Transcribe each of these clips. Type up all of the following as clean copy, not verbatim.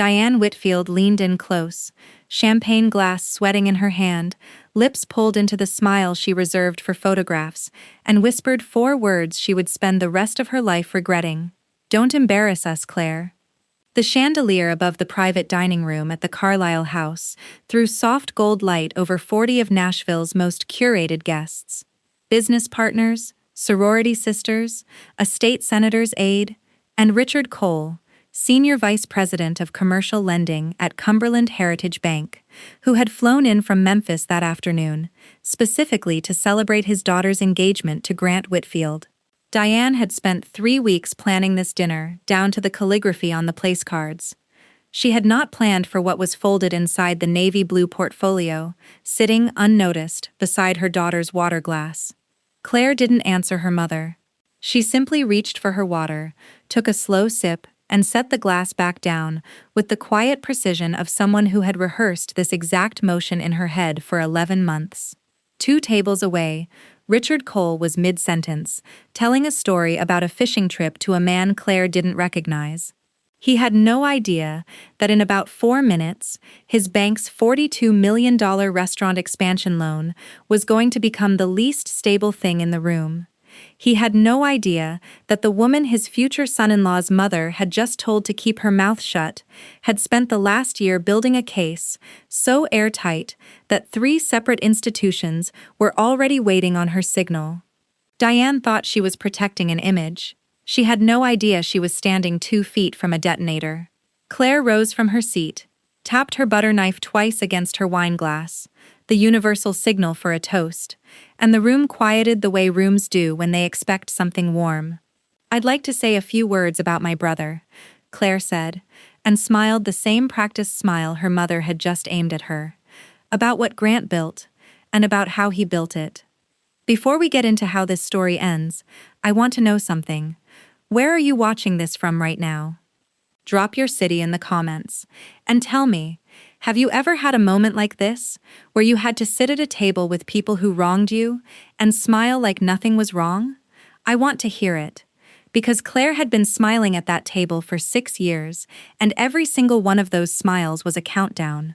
Diane Whitfield leaned in close, champagne glass sweating in her hand, lips pulled into the smile she reserved for photographs, and whispered 4 words she would spend the rest of her life regretting. "Don't embarrass us, Claire." The chandelier above the private dining room at the Carlisle house threw soft gold light over 40 of Nashville's most curated guests. Business partners, sorority sisters, a state senator's aide, and Richard Cole, Senior Vice President of Commercial Lending at Cumberland Heritage Bank, who had flown in from Memphis that afternoon, specifically to celebrate his daughter's engagement to Grant Whitfield. Diane had spent 3 weeks planning this dinner, down to the calligraphy on the place cards. She had not planned for what was folded inside the navy blue portfolio, sitting unnoticed beside her daughter's water glass. Claire didn't answer her mother. She simply reached for her water, took a slow sip, and set the glass back down with the quiet precision of someone who had rehearsed this exact motion in her head for 11 months. 2 tables away, Richard Cole was mid-sentence, telling a story about a fishing trip to a man Claire didn't recognize. He had no idea that in about 4 minutes, his bank's $42 million restaurant expansion loan was going to become the least stable thing in the room. He had no idea that the woman his future son-in-law's mother had just told to keep her mouth shut had spent the last year building a case so airtight that 3 separate institutions were already waiting on her signal. Diane thought she was protecting an image. She had no idea she was standing 2 feet from a detonator. Claire rose from her seat, tapped her butter knife twice against her wine glass, the universal signal for a toast, and the room quieted the way rooms do when they expect something warm. "I'd like to say a few words about my brother," Claire said, and smiled the same practiced smile her mother had just aimed at her. "About what Grant built, and about how he built it. Before we get into how this story ends, I want to know something. Where are you watching this from right now? Drop your city in the comments, and tell me, have you ever had a moment like this, where you had to sit at a table with people who wronged you and smile like nothing was wrong? I want to hear it. Because Claire had been smiling at that table for 6 years, and every single one of those smiles was a countdown.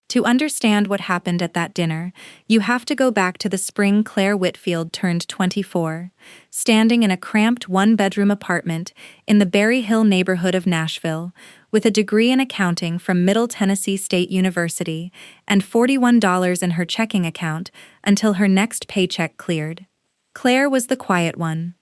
To understand what happened at that dinner, you have to go back to the spring Claire Whitfield turned 24, standing in a cramped 1-bedroom apartment in the Berry Hill neighborhood of Nashville, with a degree in accounting from Middle Tennessee State University and $41 in her checking account until her next paycheck cleared. Claire was the quiet one.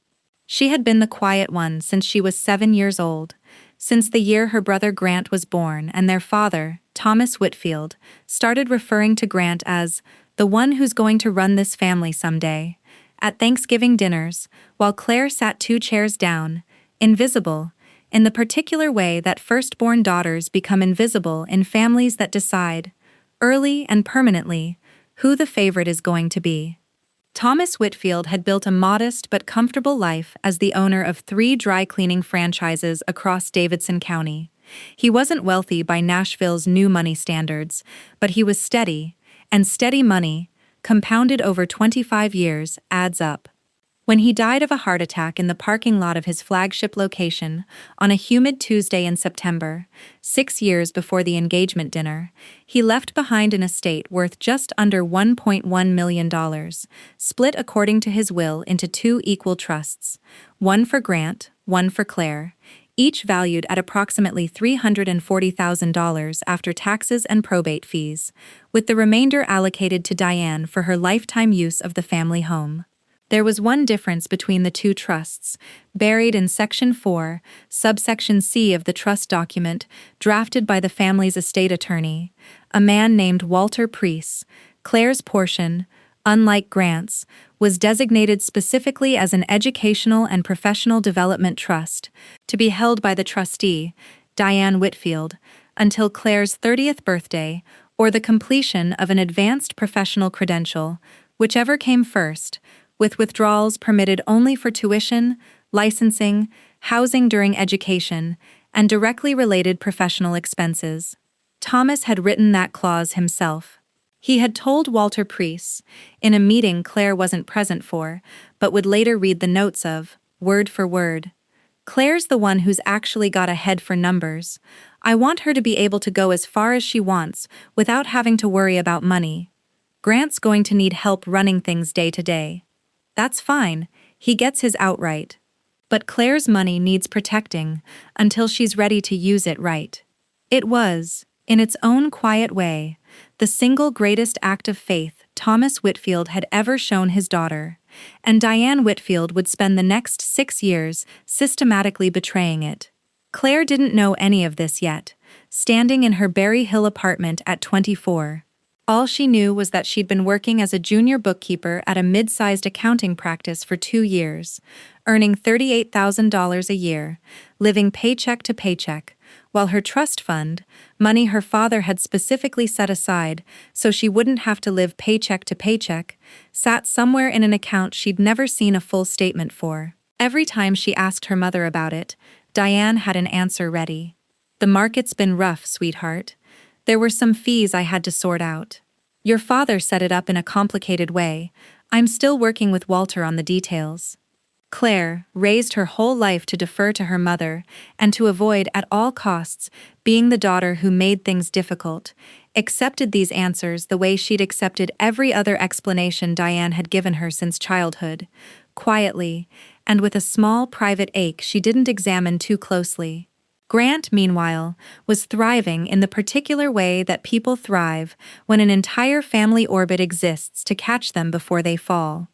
She had been the quiet one since she was 7 years old, since the year her brother Grant was born and their father, Thomas Whitfield, started referring to Grant as the one who's going to run this family someday. At Thanksgiving dinners, while Claire sat 2 chairs down, invisible, in the particular way that firstborn daughters become invisible in families that decide, early and permanently, who the favorite is going to be. Thomas Whitfield had built a modest but comfortable life as the owner of 3 dry cleaning franchises across Davidson County. He wasn't wealthy by Nashville's new money standards, but he was steady, and steady money, compounded over 25 years, adds up. When he died of a heart attack in the parking lot of his flagship location on a humid Tuesday in September, 6 years before the engagement dinner, he left behind an estate worth just under $1.1 million, split according to his will into 2 equal trusts, one for Grant, one for Claire, each valued at approximately $340,000 after taxes and probate fees, with the remainder allocated to Diane for her lifetime use of the family home. There was one difference between the 2 trusts, buried in Section 4, subsection C of the trust document drafted by the family's estate attorney, a man named Walter Preece. Claire's portion, unlike Grant's, was designated specifically as an educational and professional development trust, to be held by the trustee, Diane Whitfield, until Claire's 30th birthday or the completion of an advanced professional credential, whichever came first, with withdrawals permitted only for tuition, licensing, housing during education, and directly related professional expenses. Thomas had written that clause himself. He had told Walter Preece, in a meeting Claire wasn't present for, but would later read the notes of, word for word. "Claire's the one who's actually got a head for numbers. I want her to be able to go as far as she wants without having to worry about money. Grant's going to need help running things day to day. That's fine, he gets his outright. But Claire's money needs protecting until she's ready to use it right. It was, in its own quiet way, the single greatest act of faith Thomas Whitfield had ever shown his daughter, and Diane Whitfield would spend the next 6 years systematically betraying it. Claire didn't know any of this yet, standing in her Berry Hill apartment at 24. All she knew was that she'd been working as a junior bookkeeper at a mid-sized accounting practice for 2 years, earning $38,000 a year, living paycheck to paycheck, while her trust fund, money her father had specifically set aside so she wouldn't have to live paycheck to paycheck, sat somewhere in an account she'd never seen a full statement for. Every time she asked her mother about it, Diane had an answer ready. "The market's been rough, sweetheart. There were some fees I had to sort out. Your father set it up in a complicated way. I'm still working with Walter on the details." Claire, raised her whole life to defer to her mother and to avoid at all costs being the daughter who made things difficult, accepted these answers the way she'd accepted every other explanation Diane had given her since childhood, quietly, and with a small private ache she didn't examine too closely. Grant, meanwhile, was thriving in the particular way that people thrive when an entire family orbit exists to catch them before they fall.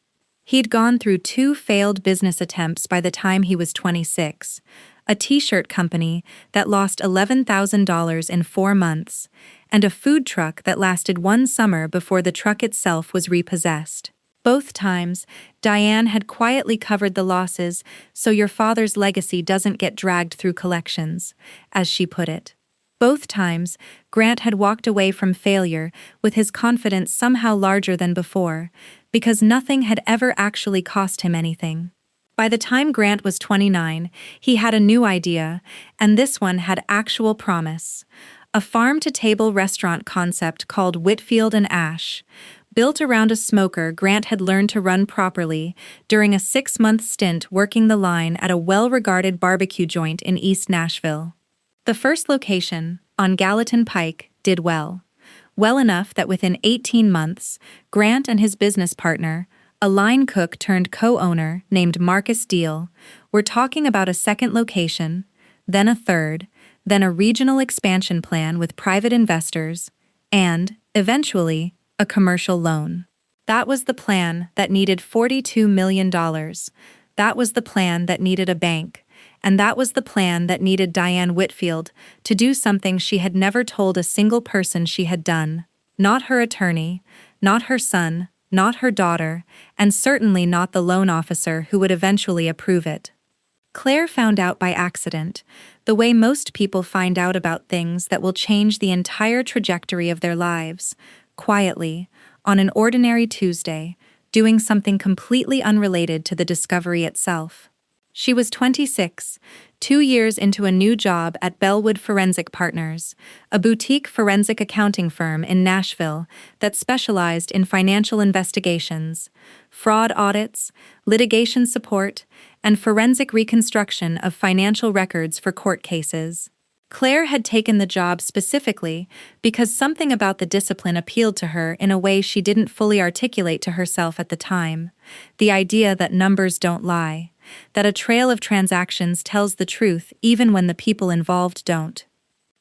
He'd gone through 2 failed business attempts by the time he was 26, a t-shirt company that lost $11,000 in 4 months, and a food truck that lasted 1 summer before the truck itself was repossessed. Both times, Diane had quietly covered the losses so your father's legacy doesn't get dragged through collections, as she put it. Both times, Grant had walked away from failure with his confidence somehow larger than before, because nothing had ever actually cost him anything. By the time Grant was 29, he had a new idea, and this one had actual promise. A farm-to-table restaurant concept called Whitfield and Ash. Built around a smoker Grant had learned to run properly during a 6-month stint working the line at a well-regarded barbecue joint in East Nashville. The first location, on Gallatin Pike, did well. Well enough that within 18 months, Grant and his business partner, a line cook turned co-owner named Marcus Deal, were talking about a second location, then a third, then a regional expansion plan with private investors, and, eventually, a commercial loan. That was the plan that needed $42 million. That was the plan that needed a bank. And that was the plan that needed Diane Whitfield to do something she had never told a single person she had done. Not her attorney, not her son, not her daughter, and certainly not the loan officer who would eventually approve it. Claire found out by accident, the way most people find out about things that will change the entire trajectory of their lives, quietly, on an ordinary Tuesday, doing something completely unrelated to the discovery itself. She was 26, 2 years into a new job at Bellwood Forensic Partners, a boutique forensic accounting firm in Nashville that specialized in financial investigations, fraud audits, litigation support, and forensic reconstruction of financial records for court cases. Claire had taken the job specifically because something about the discipline appealed to her in a way she didn't fully articulate to herself at the time. The idea that numbers don't lie, that a trail of transactions tells the truth even when the people involved don't.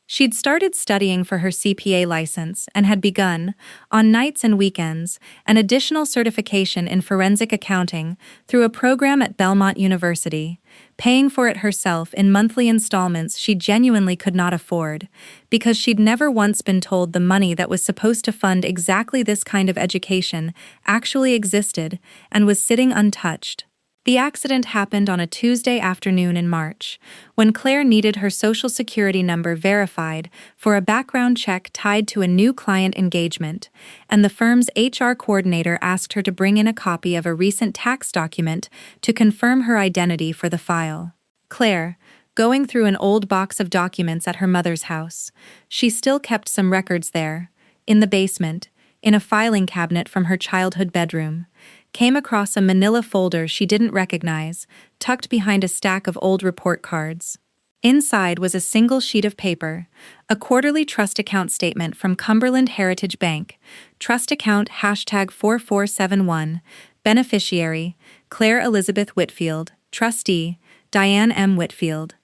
She'd started studying for her CPA license and had begun, on nights and weekends, an additional certification in forensic accounting through a program at Belmont University, paying for it herself in monthly installments she genuinely could not afford, because she'd never once been told the money that was supposed to fund exactly this kind of education actually existed and was sitting untouched. The accident happened on a Tuesday afternoon in March, when Claire needed her Social Security number verified for a background check tied to a new client engagement, and the firm's HR coordinator asked her to bring in a copy of a recent tax document to confirm her identity for the file. Claire, going through an old box of documents at her mother's house, she still kept some records there, in the basement, in a filing cabinet from her childhood bedroom, came across a manila folder she didn't recognize, tucked behind a stack of old report cards. Inside was a single sheet of paper, a quarterly trust account statement from Cumberland Heritage Bank, trust account #4471, beneficiary, Claire Elizabeth Whitfield, trustee, Diane M. Whitfield.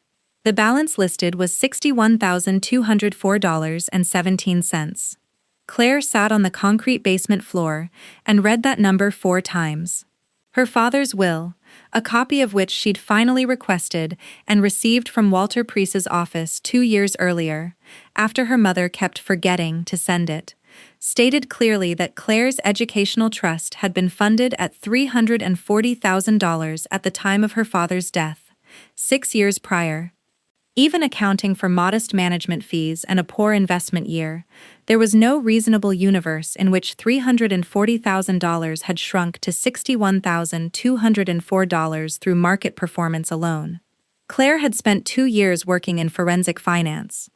The balance listed was $61,204.17. Claire sat on the concrete basement floor and read that number 4 times. Her father's will, a copy of which she'd finally requested and received from Walter Preece's office 2 years earlier, after her mother kept forgetting to send it, stated clearly that Claire's educational trust had been funded at $340,000 at the time of her father's death, 6 years prior. Even accounting for modest management fees and a poor investment year, there was no reasonable universe in which $340,000 had shrunk to $61,204 through market performance alone. Claire had spent 2 years working in forensic finance.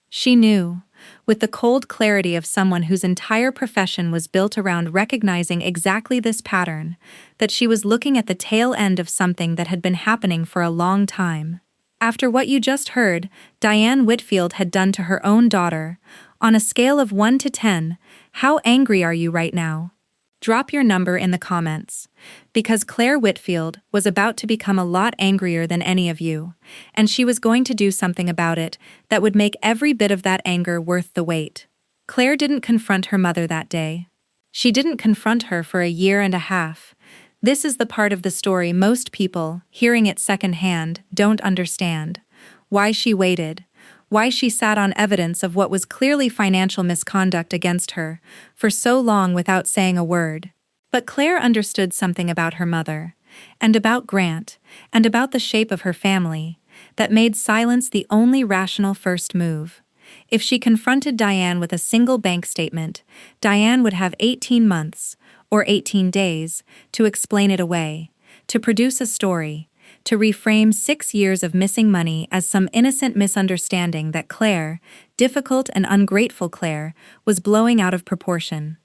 She knew, with the cold clarity of someone whose entire profession was built around recognizing exactly this pattern, that she was looking at the tail end of something that had been happening for a long time. After what you just heard, Diane Whitfield had done to her own daughter, on a scale of 1 to 10, how angry are you right now? Drop your number in the comments. Because Claire Whitfield was about to become a lot angrier than any of you, and she was going to do something about it that would make every bit of that anger worth the wait. Claire didn't confront her mother that day. She didn't confront her for a year and a half. This is the part of the story most people, hearing it secondhand, don't understand. Why she waited. Why she sat on evidence of what was clearly financial misconduct against her for so long without saying a word. But Claire understood something about her mother, and about Grant, and about the shape of her family, that made silence the only rational first move. If she confronted Diane with a single bank statement, Diane would have 18 months, or 18 days, to explain it away, to produce a story, to reframe 6 years of missing money as some innocent misunderstanding that Claire, difficult and ungrateful Claire, was blowing out of proportion.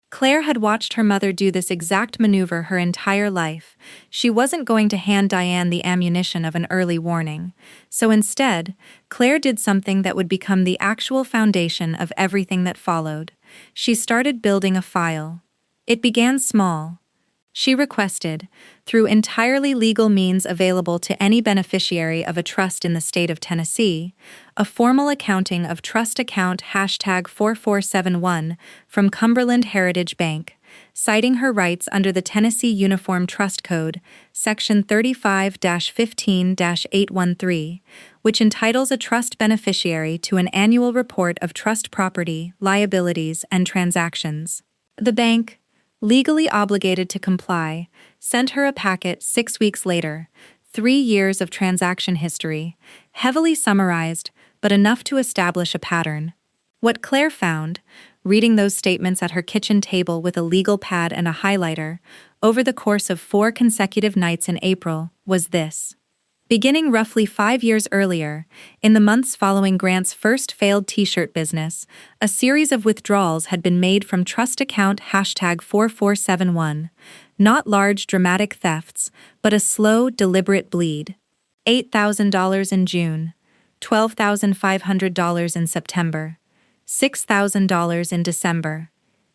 Claire had watched her mother do this exact maneuver her entire life. She wasn't going to hand Diane the ammunition of an early warning. So instead, Claire did something that would become the actual foundation of everything that followed. She started building a file. It began small. She requested, through entirely legal means available to any beneficiary of a trust in the state of Tennessee, a formal accounting of trust account #4471 from Cumberland Heritage Bank, citing her rights under the Tennessee Uniform Trust Code, Section 35-15-813, which entitles a trust beneficiary to an annual report of trust property, liabilities, and transactions. The bank, legally obligated to comply, sent her a packet 6 weeks later, 3 years of transaction history, heavily summarized, but enough to establish a pattern. What Claire found, reading those statements at her kitchen table with a legal pad and a highlighter, over the course of 4 consecutive nights in April, was this. Beginning roughly 5 years earlier, in the months following Grant's first failed t-shirt business, a series of withdrawals had been made from trust account #4471, not large dramatic thefts, but a slow, deliberate bleed. $8,000 in June, $12,500 in September, $6,000 in December.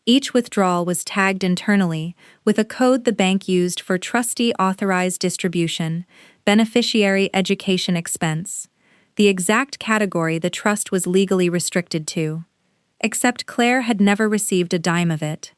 Each withdrawal was tagged internally with a code the bank used for trustee-authorized distribution, beneficiary education expense, the exact category the trust was legally restricted to. Except Claire had never received a dime of it.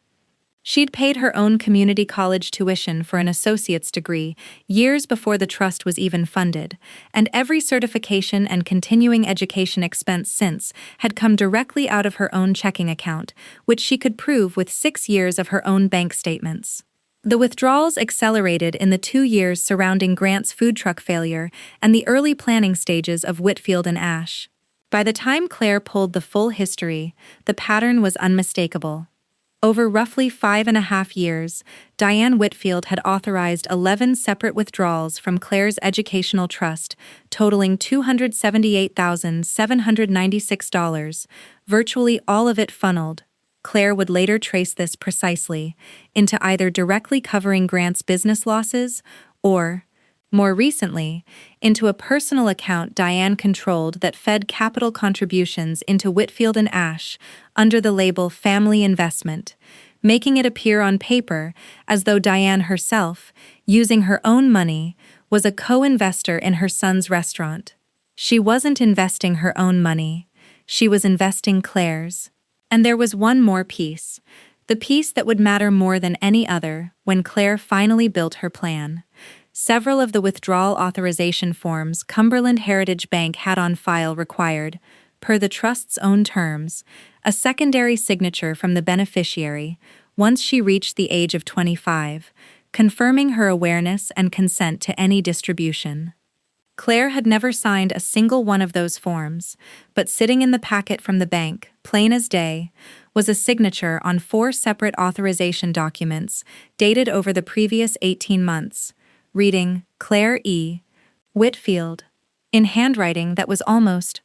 She'd paid her own community college tuition for an associate's degree years before the trust was even funded, and every certification and continuing education expense since had come directly out of her own checking account, which she could prove with 6 years of her own bank statements. The withdrawals accelerated in the 2 years surrounding Grant's food truck failure and the early planning stages of Whitfield and Ash. By the time Claire pulled the full history, the pattern was unmistakable. Over roughly 5.5 years, Diane Whitfield had authorized 11 separate withdrawals from Claire's educational trust, totaling $278,796, virtually all of it funneled. Claire would later trace this precisely into either directly covering Grant's business losses or More recently, into a personal account Diane controlled that fed capital contributions into Whitfield and Ash under the label Family Investment, making it appear on paper as though Diane herself, using her own money, was a co-investor in her son's restaurant. She wasn't investing her own money, she was investing Claire's. And there was one more piece, the piece that would matter more than any other when Claire finally built her plan. Several of the withdrawal authorization forms Cumberland Heritage Bank had on file required, per the trust's own terms, a secondary signature from the beneficiary once she reached the age of 25, confirming her awareness and consent to any distribution. Claire had never signed a single one of those forms, but sitting in the packet from the bank, plain as day, was a signature on 4 separate authorization documents dated over the previous 18 months, reading Claire E. Whitfield, in handwriting that was almost,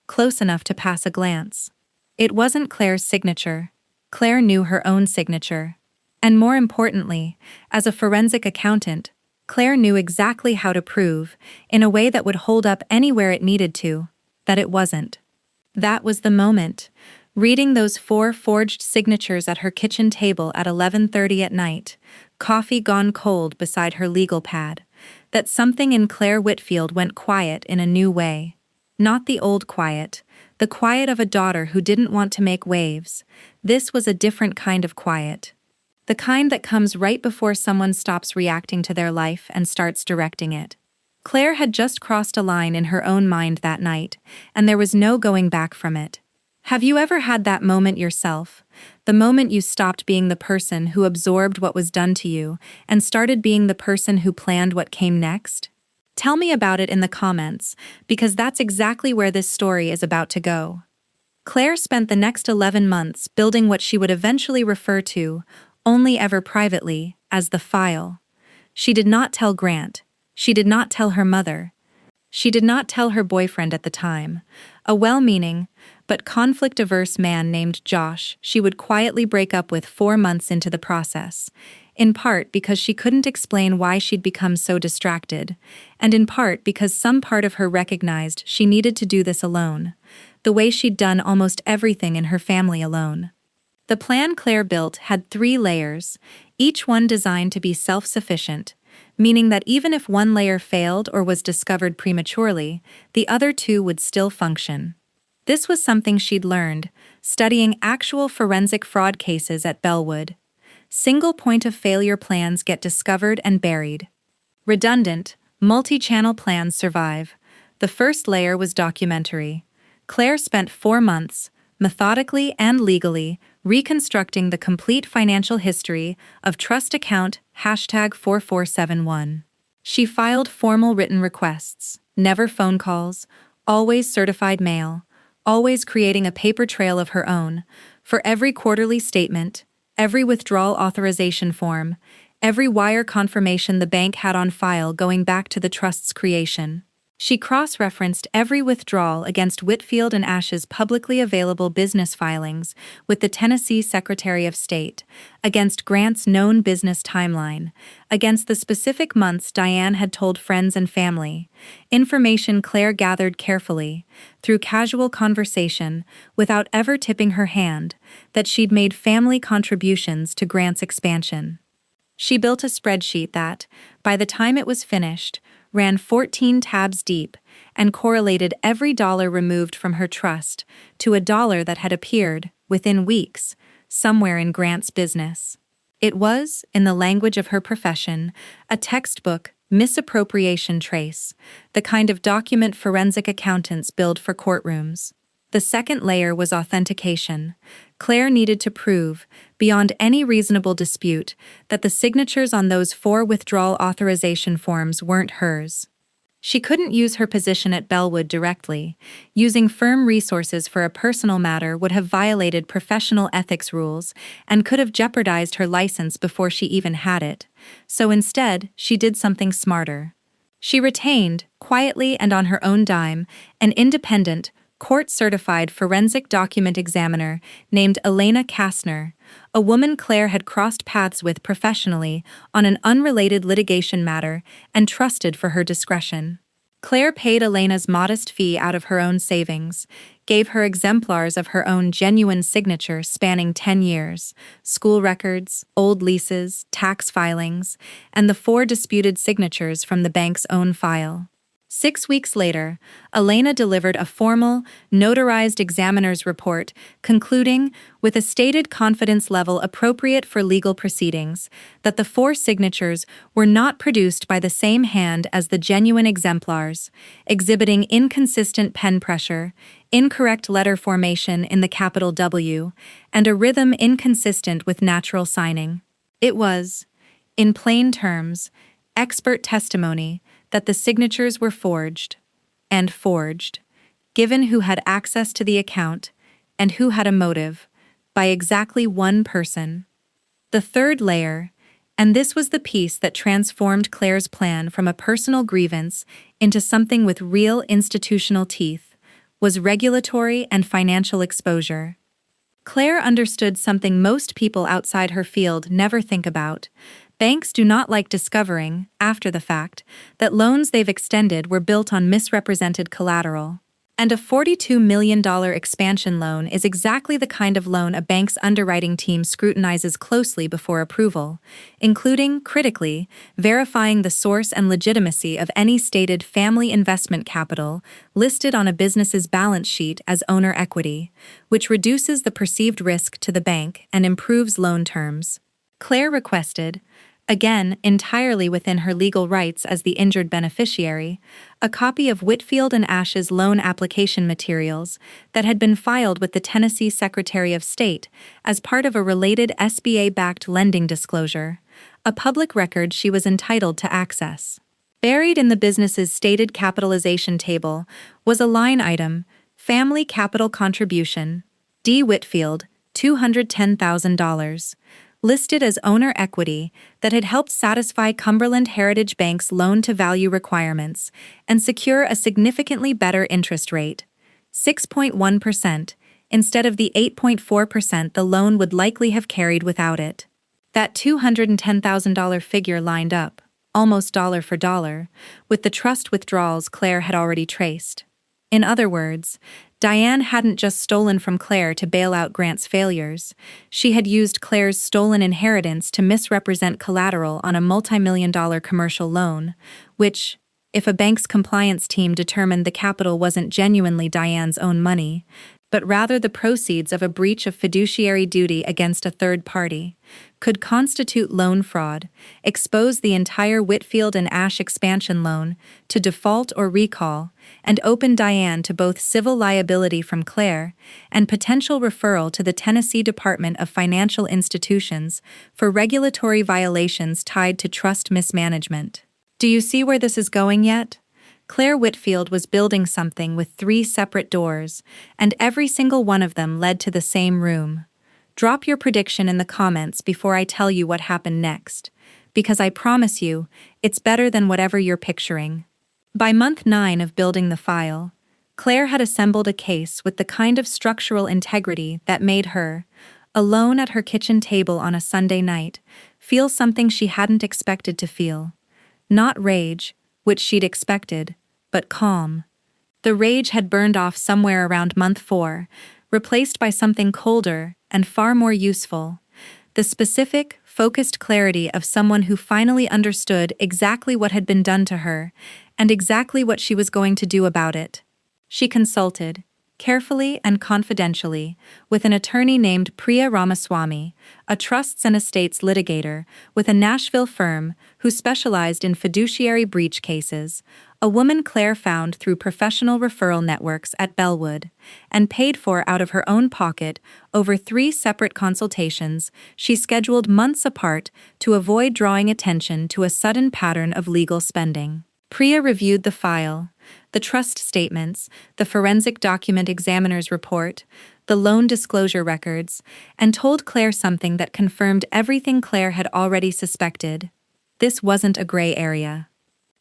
close enough to pass a glance. It wasn't Claire's signature. Claire knew her own signature. And more importantly, as a forensic accountant, Claire knew exactly how to prove, in a way that would hold up anywhere it needed to, that it wasn't. That was the moment, reading those 4 forged signatures at her kitchen table at 11:30 at night, coffee gone cold beside her legal pad, that something in Claire Whitfield went quiet in a new way. Not the old quiet, the quiet of a daughter who didn't want to make waves. This was a different kind of quiet. The kind that comes right before someone stops reacting to their life and starts directing it. Claire had just crossed a line in her own mind that night, and there was no going back from it. Have you ever had that moment yourself? The moment you stopped being the person who absorbed what was done to you and started being the person who planned what came next? Tell me about it in the comments, because that's exactly where this story is about to go. Claire spent the next 11 months building what she would eventually refer to, only ever privately, as the file. She did not tell Grant. She did not tell her mother. She did not tell her boyfriend at the time, a well-meaning, but conflict-averse man named Josh she would quietly break up with 4 months into the process, in part because she couldn't explain why she'd become so distracted, and in part because some part of her recognized she needed to do this alone, the way she'd done almost everything in her family alone. The plan Claire built had 3 layers, each one designed to be self-sufficient, meaning that even if one layer failed or was discovered prematurely, the other 2 would still function. This was something she'd learned, studying actual forensic fraud cases at Bellwood. Single point of failure plans get discovered and buried. Redundant, multi-channel plans survive. The first layer was documentary. Claire spent 4 months, methodically and legally, reconstructing the complete financial history of trust account #4471. She filed formal written requests, never phone calls, always certified mail, always creating a paper trail of her own, for every quarterly statement, every withdrawal authorization form, every wire confirmation the bank had on file going back to the trust's creation. She cross-referenced every withdrawal against Whitfield and Ash's publicly available business filings with the Tennessee Secretary of State, against Grant's known business timeline, against the specific months Diane had told friends and family, information Claire gathered carefully, through casual conversation, without ever tipping her hand, that she'd made family contributions to Grant's expansion. She built a spreadsheet that, by the time it was finished, ran 14 tabs deep, and correlated every dollar removed from her trust to a dollar that had appeared, within weeks, somewhere in Grant's business. It was, in the language of her profession, a textbook misappropriation trace, the kind of document forensic accountants build for courtrooms. The second layer was authentication. Claire needed to prove, beyond any reasonable dispute, that the signatures on those 4 withdrawal authorization forms weren't hers. She couldn't use her position at Bellwood directly. Using firm resources for a personal matter would have violated professional ethics rules and could have jeopardized her license before she even had it. So instead, she did something smarter. She retained, quietly and on her own dime, an independent, court-certified forensic document examiner named Elena Kastner, a woman Claire had crossed paths with professionally on an unrelated litigation matter and trusted for her discretion. Claire paid Elena's modest fee out of her own savings, gave her exemplars of her own genuine signature spanning 10 years, school records, old leases, tax filings, and the 4 disputed signatures from the bank's own file. 6 weeks later, Elena delivered a formal, notarized examiner's report concluding, with a stated confidence level appropriate for legal proceedings, that the 4 signatures were not produced by the same hand as the genuine exemplars, exhibiting inconsistent pen pressure, incorrect letter formation in the capital W, and a rhythm inconsistent with natural signing. It was, in plain terms, expert testimony that the signatures were forged, given who had access to the account and who had a motive, by exactly one person. The third layer, and this was the piece that transformed Claire's plan from a personal grievance into something with real institutional teeth, was regulatory and financial exposure. Claire understood something most people outside her field never think about. Banks do not like discovering, after the fact, that loans they've extended were built on misrepresented collateral. And a $42 million expansion loan is exactly the kind of loan a bank's underwriting team scrutinizes closely before approval, including, critically, verifying the source and legitimacy of any stated family investment capital listed on a business's balance sheet as owner equity, which reduces the perceived risk to the bank and improves loan terms. Claire requested, again entirely within her legal rights as the injured beneficiary, a copy of Whitfield and Ash's loan application materials that had been filed with the Tennessee Secretary of State as part of a related SBA-backed lending disclosure, a public record she was entitled to access. Buried in the business's stated capitalization table was a line item, Family Capital Contribution, D. Whitfield, $210,000. Listed as owner equity that had helped satisfy Cumberland Heritage Bank's loan-to-value requirements and secure a significantly better interest rate, 6.1%, instead of the 8.4% the loan would likely have carried without it. That $210,000 figure lined up, almost dollar for dollar, with the trust withdrawals Claire had already traced. In other words, Diane hadn't just stolen from Claire to bail out Grant's failures. She had used Claire's stolen inheritance to misrepresent collateral on a multi-million-dollar commercial loan, which, if a bank's compliance team determined the capital wasn't genuinely Diane's own money, but rather the proceeds of a breach of fiduciary duty against a third party, could constitute loan fraud, expose the entire Whitfield and Ash expansion loan to default or recall, and open Diane to both civil liability from Claire and potential referral to the Tennessee Department of Financial Institutions for regulatory violations tied to trust mismanagement. Do you see where this is going yet? Claire Whitfield was building something with 3 separate doors, and every single one of them led to the same room. Drop your prediction in the comments before I tell you what happened next, because I promise you, it's better than whatever you're picturing. By month 9 of building the file, Claire had assembled a case with the kind of structural integrity that made her, alone at her kitchen table on a Sunday night, feel something she hadn't expected to feel. Not rage, which she'd expected, but calm. The rage had burned off somewhere around month 4, replaced by something colder and far more useful. The specific, focused clarity of someone who finally understood exactly what had been done to her and exactly what she was going to do about it. She consulted, carefully and confidentially, with an attorney named Priya Ramaswamy, a trusts and estates litigator with a Nashville firm who specialized in fiduciary breach cases, a woman Claire found through professional referral networks at Bellwood, and paid for out of her own pocket over 3 separate consultations she scheduled months apart to avoid drawing attention to a sudden pattern of legal spending. Priya reviewed the file, the trust statements, the forensic document examiner's report, the loan disclosure records, and told Claire something that confirmed everything Claire had already suspected. This wasn't a gray area.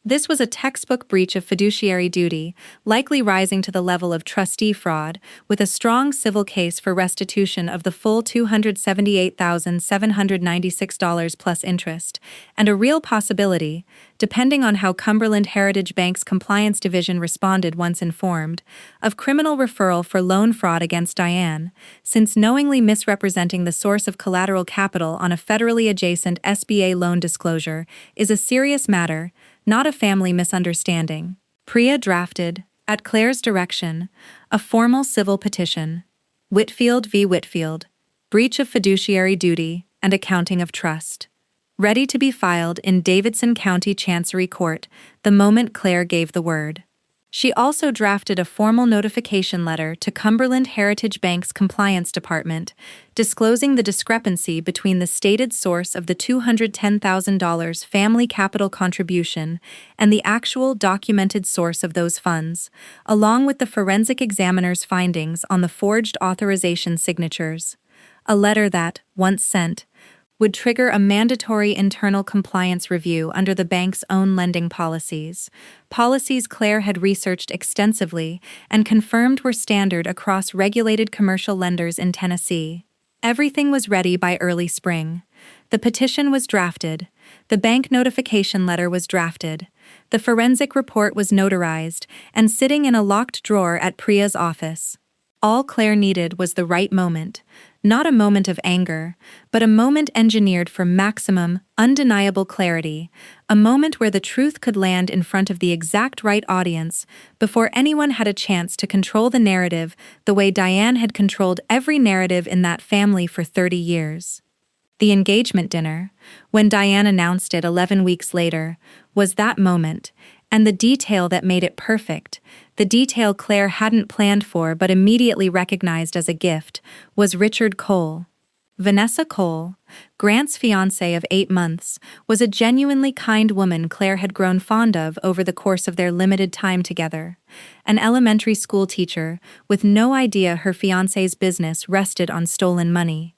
This was a textbook breach of fiduciary duty, likely rising to the level of trustee fraud, with a strong civil case for restitution of the full $278,796 plus interest, and a real possibility, depending on how Cumberland Heritage Bank's compliance division responded once informed, of criminal referral for loan fraud against Diane, since knowingly misrepresenting the source of collateral capital on a federally adjacent SBA loan disclosure is a serious matter, not a family misunderstanding. Priya drafted, at Claire's direction, a formal civil petition, Whitfield v. Whitfield, breach of fiduciary duty and accounting of trust, ready to be filed in Davidson County Chancery Court the moment Claire gave the word. She also drafted a formal notification letter to Cumberland Heritage Bank's compliance department, disclosing the discrepancy between the stated source of the $210,000 family capital contribution and the actual documented source of those funds, along with the forensic examiner's findings on the forged authorization signatures. A letter that, once sent, would trigger a mandatory internal compliance review under the bank's own lending policies Claire had researched extensively and confirmed were standard across regulated commercial lenders in Tennessee. Everything was ready by early spring. The petition was drafted. The bank notification letter was drafted. The forensic report was notarized and sitting in a locked drawer at Priya's office. All Claire needed was the right moment. Not a moment of anger, but a moment engineered for maximum, undeniable clarity, a moment where the truth could land in front of the exact right audience before anyone had a chance to control the narrative the way Diane had controlled every narrative in that family for 30 years. The engagement dinner, when Diane announced it 11 weeks later, was that moment, and the detail that made it perfect, the detail Claire hadn't planned for but immediately recognized as a gift, was Richard Cole. Vanessa Cole, Grant's fiancée of 8 months, was a genuinely kind woman Claire had grown fond of over the course of their limited time together. An elementary school teacher, with no idea her fiancé's business rested on stolen money.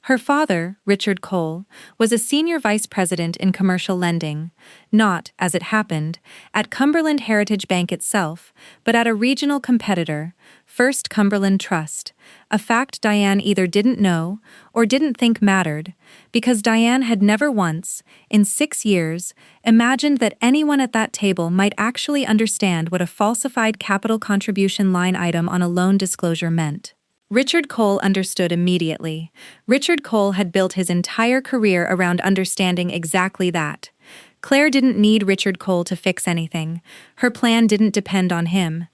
Her father, Richard Cole, was a senior vice president in commercial lending, not, as it happened, at Cumberland Heritage Bank itself, but at a regional competitor, First Cumberland Trust, a fact Diane either didn't know or didn't think mattered, because Diane had never once, in 6 years, imagined that anyone at that table might actually understand what a falsified capital contribution line item on a loan disclosure meant. Richard Cole understood immediately. Richard Cole had built his entire career around understanding exactly that. Claire didn't need Richard Cole to fix anything. Her plan didn't depend on him.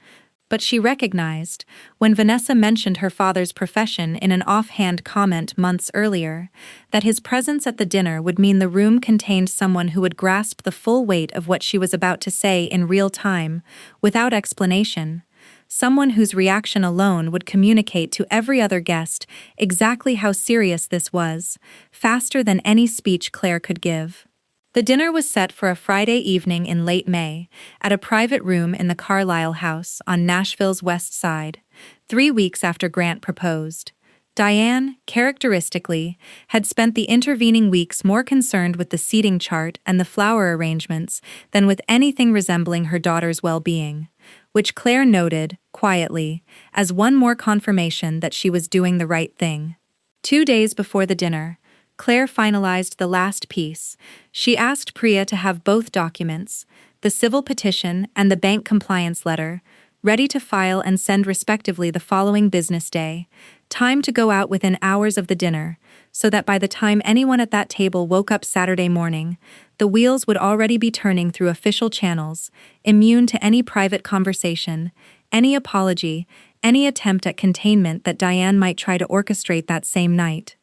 But she recognized, when Vanessa mentioned her father's profession in an offhand comment months earlier, that his presence at the dinner would mean the room contained someone who would grasp the full weight of what she was about to say in real time, without explanation. Someone whose reaction alone would communicate to every other guest exactly how serious this was, faster than any speech Claire could give. The dinner was set for a Friday evening in late May, at a private room in the Carlisle House on Nashville's west side, 3 weeks after Grant proposed. Diane, characteristically, had spent the intervening weeks more concerned with the seating chart and the flower arrangements than with anything resembling her daughter's well-being, which Claire noted, quietly, as one more confirmation that she was doing the right thing. 2 days before the dinner, Claire finalized the last piece. She asked Priya to have both documents, the civil petition and the bank compliance letter, ready to file and send respectively the following business day, time to go out within hours of the dinner, so that by the time anyone at that table woke up Saturday morning, the wheels would already be turning through official channels, immune to any private conversation, any apology, any attempt at containment that Diane might try to orchestrate that same night.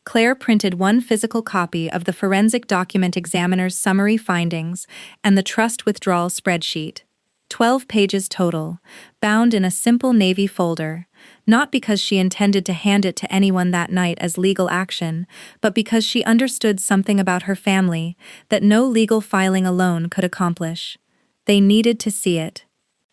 Claire printed one physical copy of the forensic document examiner's summary findings and the trust withdrawal spreadsheet. 12 pages total, bound in a simple navy folder, not because she intended to hand it to anyone that night as legal action, but because she understood something about her family that no legal filing alone could accomplish. They needed to see it.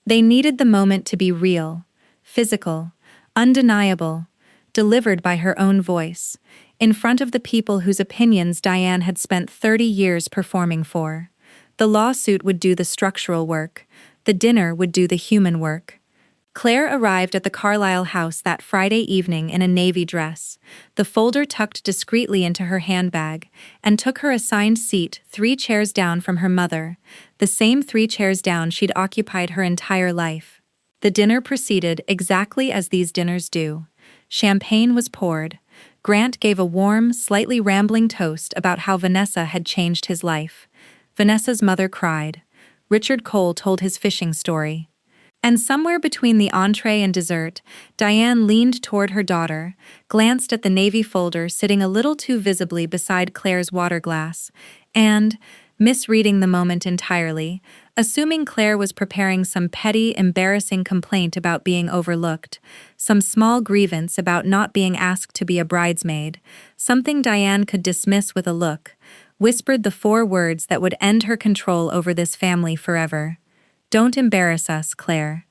They needed the moment to be real, physical, undeniable, delivered by her own voice, in front of the people whose opinions Diane had spent 30 years performing for. The lawsuit would do the structural work. The dinner would do the human work. Claire arrived at the Carlisle house that Friday evening in a navy dress, the folder tucked discreetly into her handbag, and took her assigned seat 3 chairs down from her mother, the same 3 chairs down she'd occupied her entire life. The dinner proceeded exactly as these dinners do. Champagne was poured. Grant gave a warm, slightly rambling toast about how Vanessa had changed his life. Vanessa's mother cried. Richard Cole told his fishing story. And somewhere between the entree and dessert, Diane leaned toward her daughter, glanced at the navy folder sitting a little too visibly beside Claire's water glass, and, misreading the moment entirely, assuming Claire was preparing some petty, embarrassing complaint about being overlooked, some small grievance about not being asked to be a bridesmaid, something Diane could dismiss with a look, whispered the 4 words that would end her control over this family forever. "Don't embarrass us, Claire."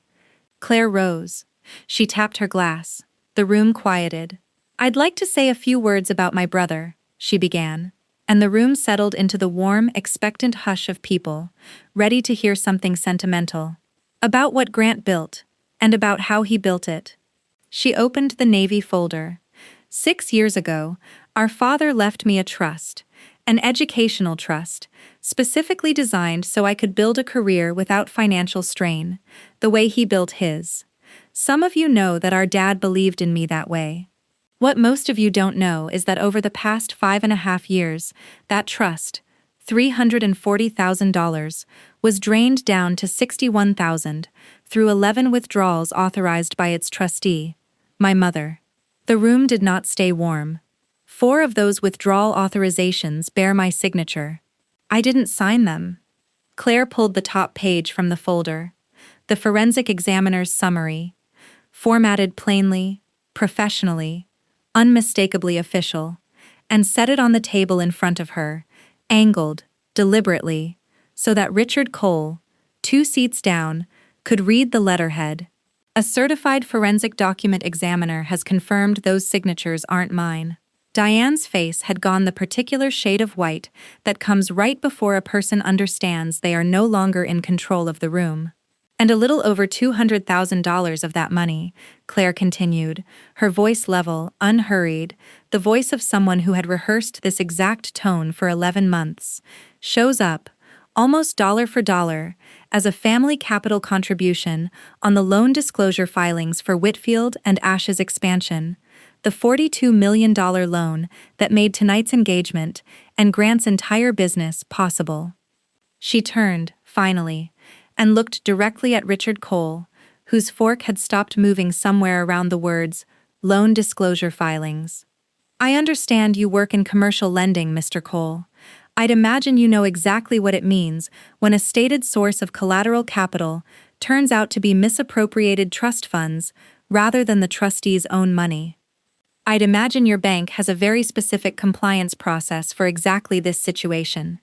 Claire rose. She tapped her glass. The room quieted. "I'd like to say a few words about my brother," she began, and the room settled into the warm, expectant hush of people, ready to hear something sentimental. About what Grant built, and about how he built it. She opened the navy folder. "6 years ago, our father left me a trust, an educational trust, specifically designed so I could build a career without financial strain, the way he built his. Some of you know that our dad believed in me that way. What most of you don't know is that over the past 5.5 years, that trust, $340,000, was drained down to $61,000 through 11 withdrawals authorized by its trustee, my mother." The room did not stay warm. 4 of those withdrawal authorizations bear my signature. I didn't sign them. Claire pulled the top page from the folder. The forensic examiner's summary. Formatted plainly, professionally, unmistakably official, and set it on the table in front of her, angled, deliberately, so that Richard Cole, 2 seats down, could read the letterhead. "A certified forensic document examiner has confirmed those signatures aren't mine." Diane's face had gone the particular shade of white that comes right before a person understands they are no longer in control of the room. "And a little over $200,000 of that money," Claire continued, her voice level, unhurried, the voice of someone who had rehearsed this exact tone for 11 months, "shows up, almost dollar for dollar, as a family capital contribution on the loan disclosure filings for Whitfield and Ash's expansion, the $42 million loan that made tonight's engagement and Grant's entire business possible." She turned, finally, and looked directly at Richard Cole, whose fork had stopped moving somewhere around the words, "loan disclosure filings." "I understand you work in commercial lending, Mr. Cole. I'd imagine you know exactly what it means when a stated source of collateral capital turns out to be misappropriated trust funds rather than the trustee's own money. I'd imagine your bank has a very specific compliance process for exactly this situation.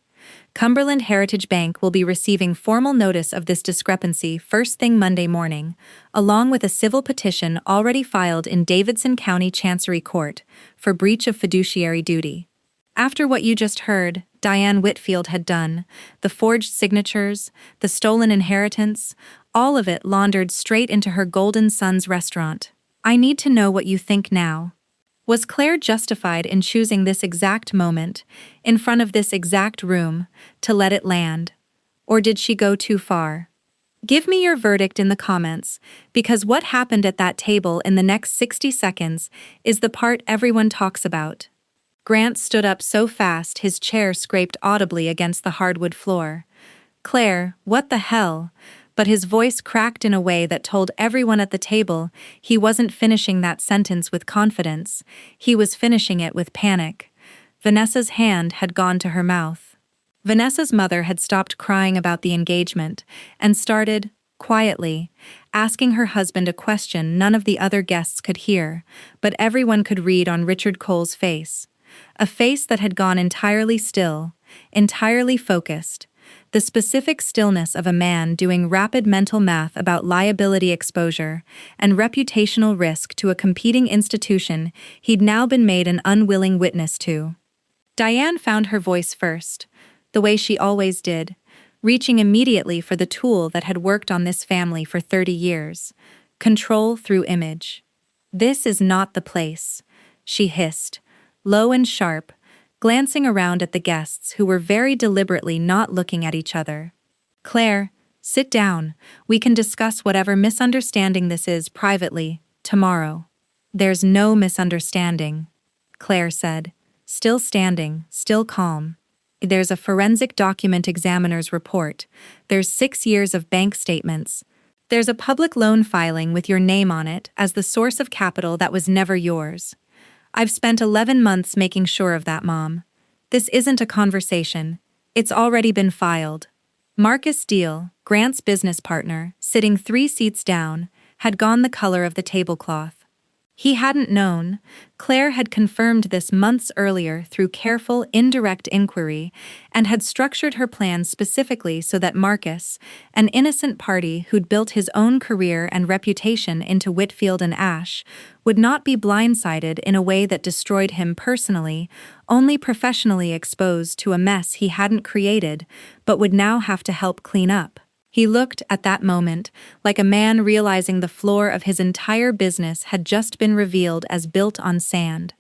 Cumberland Heritage Bank will be receiving formal notice of this discrepancy first thing Monday morning, along with a civil petition already filed in Davidson County Chancery Court for breach of fiduciary duty." After what you just heard, Diane Whitfield had done, the forged signatures, the stolen inheritance, all of it laundered straight into her Golden Sons restaurant. "I need to know what you think now. Was Claire justified in choosing this exact moment, in front of this exact room, to let it land? Or did she go too far? Give me your verdict in the comments, because what happened at that table in the next 60 seconds is the part everyone talks about." Grant stood up so fast his chair scraped audibly against the hardwood floor. "Claire, what the hell?" But his voice cracked in a way that told everyone at the table he wasn't finishing that sentence with confidence, he was finishing it with panic. Vanessa's hand had gone to her mouth. Vanessa's mother had stopped crying about the engagement and started, quietly, asking her husband a question none of the other guests could hear, but everyone could read on Richard Cole's face. A face that had gone entirely still, entirely focused. The specific stillness of a man doing rapid mental math about liability exposure and reputational risk to a competing institution he'd now been made an unwilling witness to. Diane found her voice first, the way she always did, reaching immediately for the tool that had worked on this family for 30 years. Control through image. "This is not the place," she hissed, low and sharp, glancing around at the guests who were very deliberately not looking at each other. "Claire, sit down. We can discuss whatever misunderstanding this is privately, tomorrow." "There's no misunderstanding," Claire said, still standing, still calm. "There's a forensic document examiner's report. There's 6 years of bank statements. There's a public loan filing with your name on it as the source of capital that was never yours. I've spent 11 months making sure of that, Mom. This isn't a conversation. It's already been filed." Marcus Deal, Grant's business partner, sitting 3 seats down, had gone the color of the tablecloth. He hadn't known. Claire had confirmed this months earlier through careful, indirect inquiry and had structured her plans specifically so that Marcus, an innocent party who'd built his own career and reputation into Whitfield and Ash, would not be blindsided in a way that destroyed him personally, only professionally exposed to a mess he hadn't created but would now have to help clean up. He looked, at that moment, like a man realizing the floor of his entire business had just been revealed as built on sand.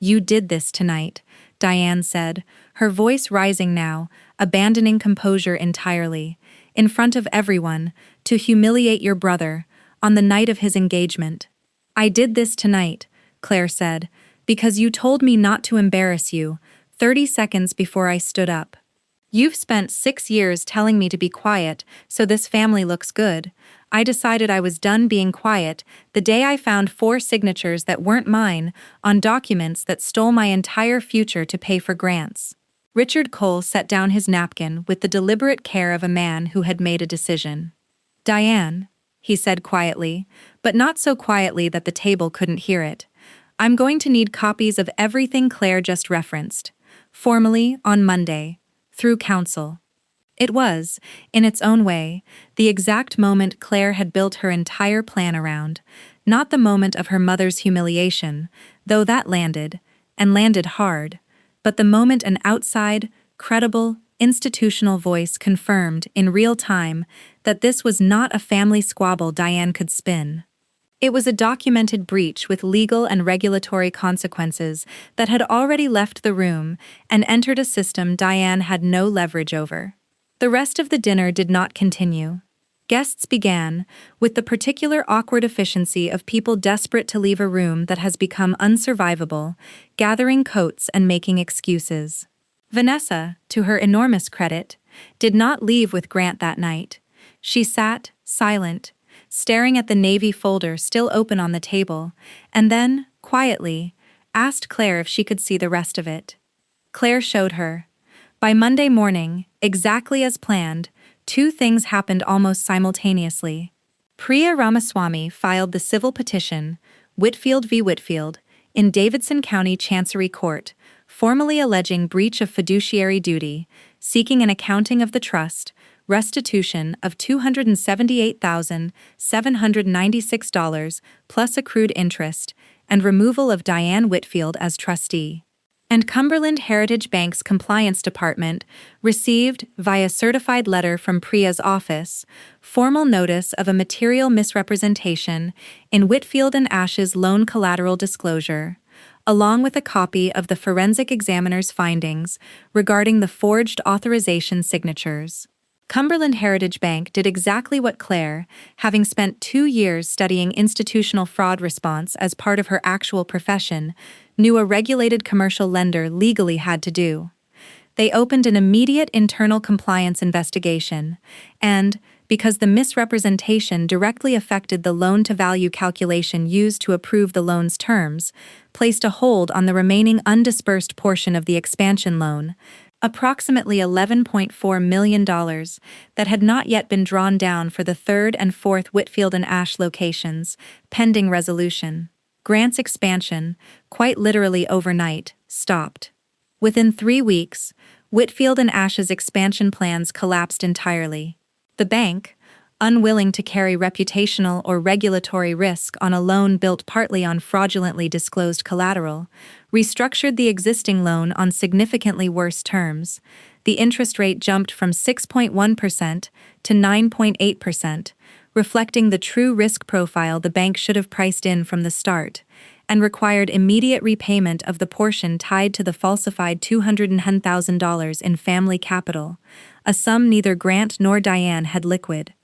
"You did this tonight," Diane said, her voice rising now, abandoning composure entirely, "in front of everyone, to humiliate your brother, on the night of his engagement." "I did this tonight," Claire said, "because you told me not to embarrass you, 30 seconds before I stood up. You've spent 6 years telling me to be quiet, so this family looks good. I decided I was done being quiet the day I found 4 signatures that weren't mine on documents that stole my entire future to pay for grants." Richard Cole set down his napkin with the deliberate care of a man who had made a decision. "Diane," he said quietly, but not so quietly that the table couldn't hear it, "I'm going to need copies of everything Claire just referenced. Formally, on Monday. Through counsel." It was, in its own way, the exact moment Claire had built her entire plan around, not the moment of her mother's humiliation, though that landed, and landed hard, but the moment an outside, credible, institutional voice confirmed in real time that this was not a family squabble Diane could spin. It was a documented breach with legal and regulatory consequences that had already left the room and entered a system Diane had no leverage over. The rest of the dinner did not continue. Guests began, with the particular awkward efficiency of people desperate to leave a room that has become unsurvivable, gathering coats and making excuses. Vanessa, to her enormous credit, did not leave with Grant that night. She sat, silent, staring at the navy folder still open on the table, and then, quietly, asked Claire if she could see the rest of it. Claire showed her. By Monday morning, exactly as planned, 2 things happened almost simultaneously. Priya Ramaswamy filed the civil petition, Whitfield v. Whitfield, in Davidson County Chancery Court, formally alleging breach of fiduciary duty, seeking an accounting of the trust, restitution of $278,796 plus accrued interest, and removal of Diane Whitfield as trustee. And Cumberland Heritage Bank's compliance department received, via certified letter from Priya's office, formal notice of a material misrepresentation in Whitfield and Ash's loan collateral disclosure, along with a copy of the forensic examiner's findings regarding the forged authorization signatures. Cumberland Heritage Bank did exactly what Claire, having spent 2 years studying institutional fraud response as part of her actual profession, knew a regulated commercial lender legally had to do. They opened an immediate internal compliance investigation, and, because the misrepresentation directly affected the loan-to-value calculation used to approve the loan's terms, placed a hold on the remaining undisbursed portion of the expansion loan, approximately $11.4 million, that had not yet been drawn down for the 3rd and 4th Whitfield and Ash locations, pending resolution. Grant's expansion, quite literally overnight, stopped. Within 3 weeks, Whitfield and Ash's expansion plans collapsed entirely. The bank, unwilling to carry reputational or regulatory risk on a loan built partly on fraudulently disclosed collateral, restructured the existing loan on significantly worse terms, the interest rate jumped from 6.1% to 9.8%, reflecting the true risk profile the bank should have priced in from the start, and required immediate repayment of the portion tied to the falsified $210,000 in family capital, a sum neither Grant nor Diane had liquid.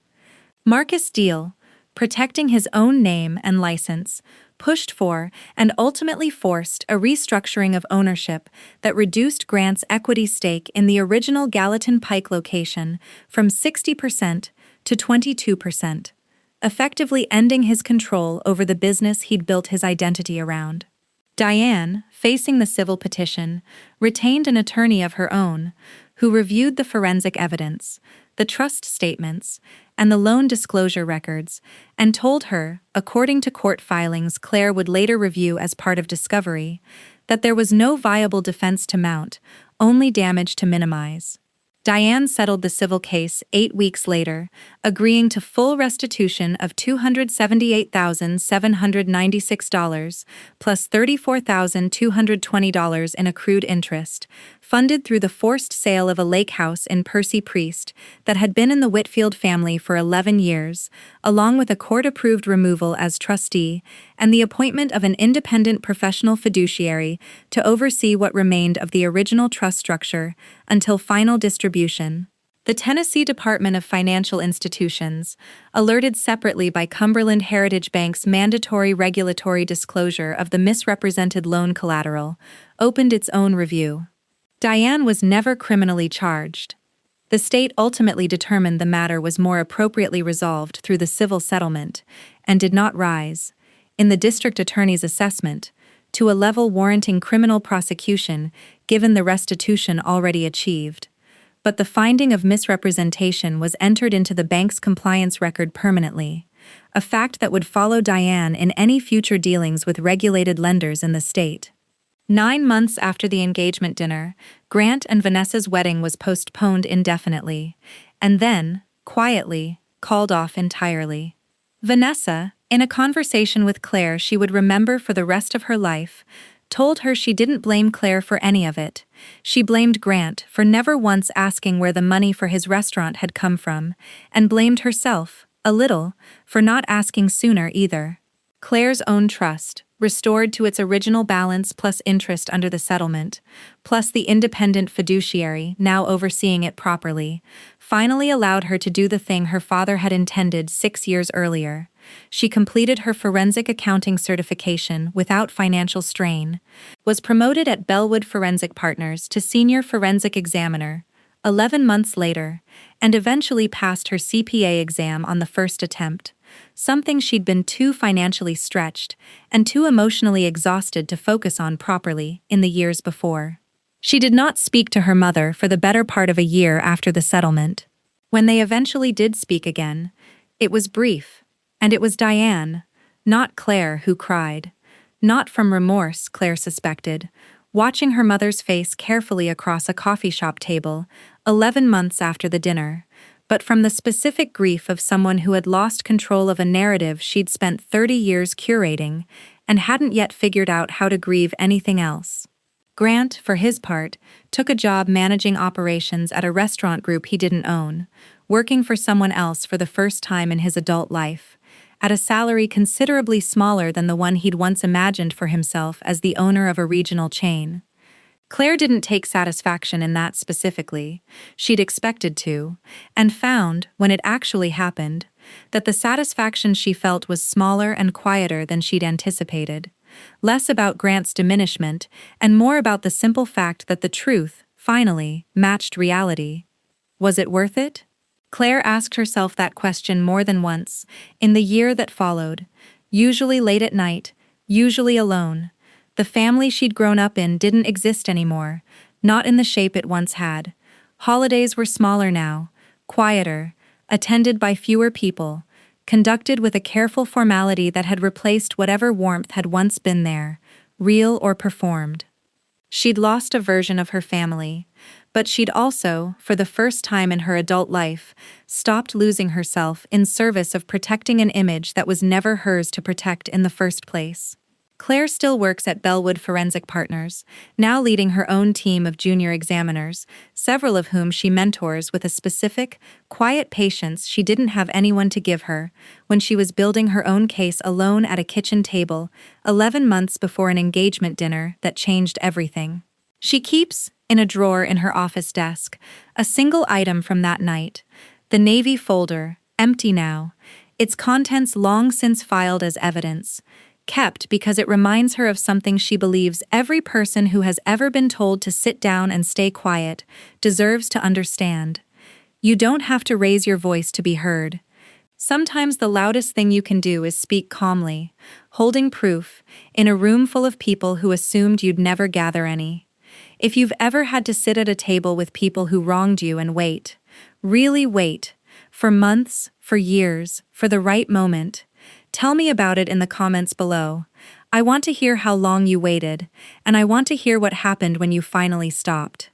Marcus Deal, protecting his own name and license, pushed for and ultimately forced a restructuring of ownership that reduced Grant's equity stake in the original Gallatin Pike location from 60% to 22%, effectively ending his control over the business he'd built his identity around. Diane, facing the civil petition, retained an attorney of her own, who reviewed the forensic evidence, the trust statements, and the loan disclosure records, and told her, according to court filings Claire would later review as part of discovery, that there was no viable defense to mount, only damage to minimize. Diane settled the civil case 8 weeks later, agreeing to full restitution of $278,796 plus $34,220 in accrued interest, funded through the forced sale of a lake house in Percy Priest that had been in the Whitfield family for 11 years, along with a court-approved removal as trustee and the appointment of an independent professional fiduciary to oversee what remained of the original trust structure until final distribution. The Tennessee Department of Financial Institutions, alerted separately by Cumberland Heritage Bank's mandatory regulatory disclosure of the misrepresented loan collateral, opened its own review. Diane was never criminally charged. The state ultimately determined the matter was more appropriately resolved through the civil settlement and did not rise, in the district attorney's assessment, to a level warranting criminal prosecution given the restitution already achieved. But the finding of misrepresentation was entered into the bank's compliance record permanently, a fact that would follow Diane in any future dealings with regulated lenders in the state. 9 months after the engagement dinner, Grant and Vanessa's wedding was postponed indefinitely, and then, quietly, called off entirely. Vanessa, in a conversation with Claire she would remember for the rest of her life, told her she didn't blame Claire for any of it. She blamed Grant for never once asking where the money for his restaurant had come from, and blamed herself, a little, for not asking sooner either. Claire's own trust, restored to its original balance plus interest under the settlement, plus the independent fiduciary now overseeing it properly, finally allowed her to do the thing her father had intended 6 years earlier. She completed her forensic accounting certification without financial strain, was promoted at Bellwood Forensic Partners to senior forensic examiner 11 months later, and eventually passed her CPA exam on the first attempt, something she'd been too financially stretched and too emotionally exhausted to focus on properly in the years before. She did not speak to her mother for the better part of a year after the settlement. When they eventually did speak again, it was brief. And it was Diane, not Claire, who cried. Not from remorse, Claire suspected, watching her mother's face carefully across a coffee shop table 11 months after the dinner, but from the specific grief of someone who had lost control of a narrative she'd spent 30 years curating and hadn't yet figured out how to grieve anything else. Grant, for his part, took a job managing operations at a restaurant group he didn't own, working for someone else for the first time in his adult life, at a salary considerably smaller than the one he'd once imagined for himself as the owner of a regional chain. Claire didn't take satisfaction in that specifically, she'd expected to, and found, when it actually happened, that the satisfaction she felt was smaller and quieter than she'd anticipated, less about Grant's diminishment and more about the simple fact that the truth, finally, matched reality. Was it worth it? Claire asked herself that question more than once, in the year that followed, usually late at night, usually alone. The family she'd grown up in didn't exist anymore, not in the shape it once had. Holidays were smaller now, quieter, attended by fewer people, conducted with a careful formality that had replaced whatever warmth had once been there, real or performed. She'd lost a version of her family, but she'd also, for the first time in her adult life, stopped losing herself in service of protecting an image that was never hers to protect in the first place. Claire still works at Bellwood Forensic Partners, now leading her own team of junior examiners, several of whom she mentors with a specific, quiet patience she didn't have anyone to give her when she was building her own case alone at a kitchen table, 11 months before an engagement dinner that changed everything. She keeps, in a drawer in her office desk, a single item from that night, the navy folder, empty now, its contents long since filed as evidence, kept because it reminds her of something she believes every person who has ever been told to sit down and stay quiet deserves to understand. You don't have to raise your voice to be heard. Sometimes the loudest thing you can do is speak calmly, holding proof, in a room full of people who assumed you'd never gather any. If you've ever had to sit at a table with people who wronged you and wait, really wait, for months, for years, for the right moment, tell me about it in the comments below. I want to hear how long you waited, and I want to hear what happened when you finally stopped.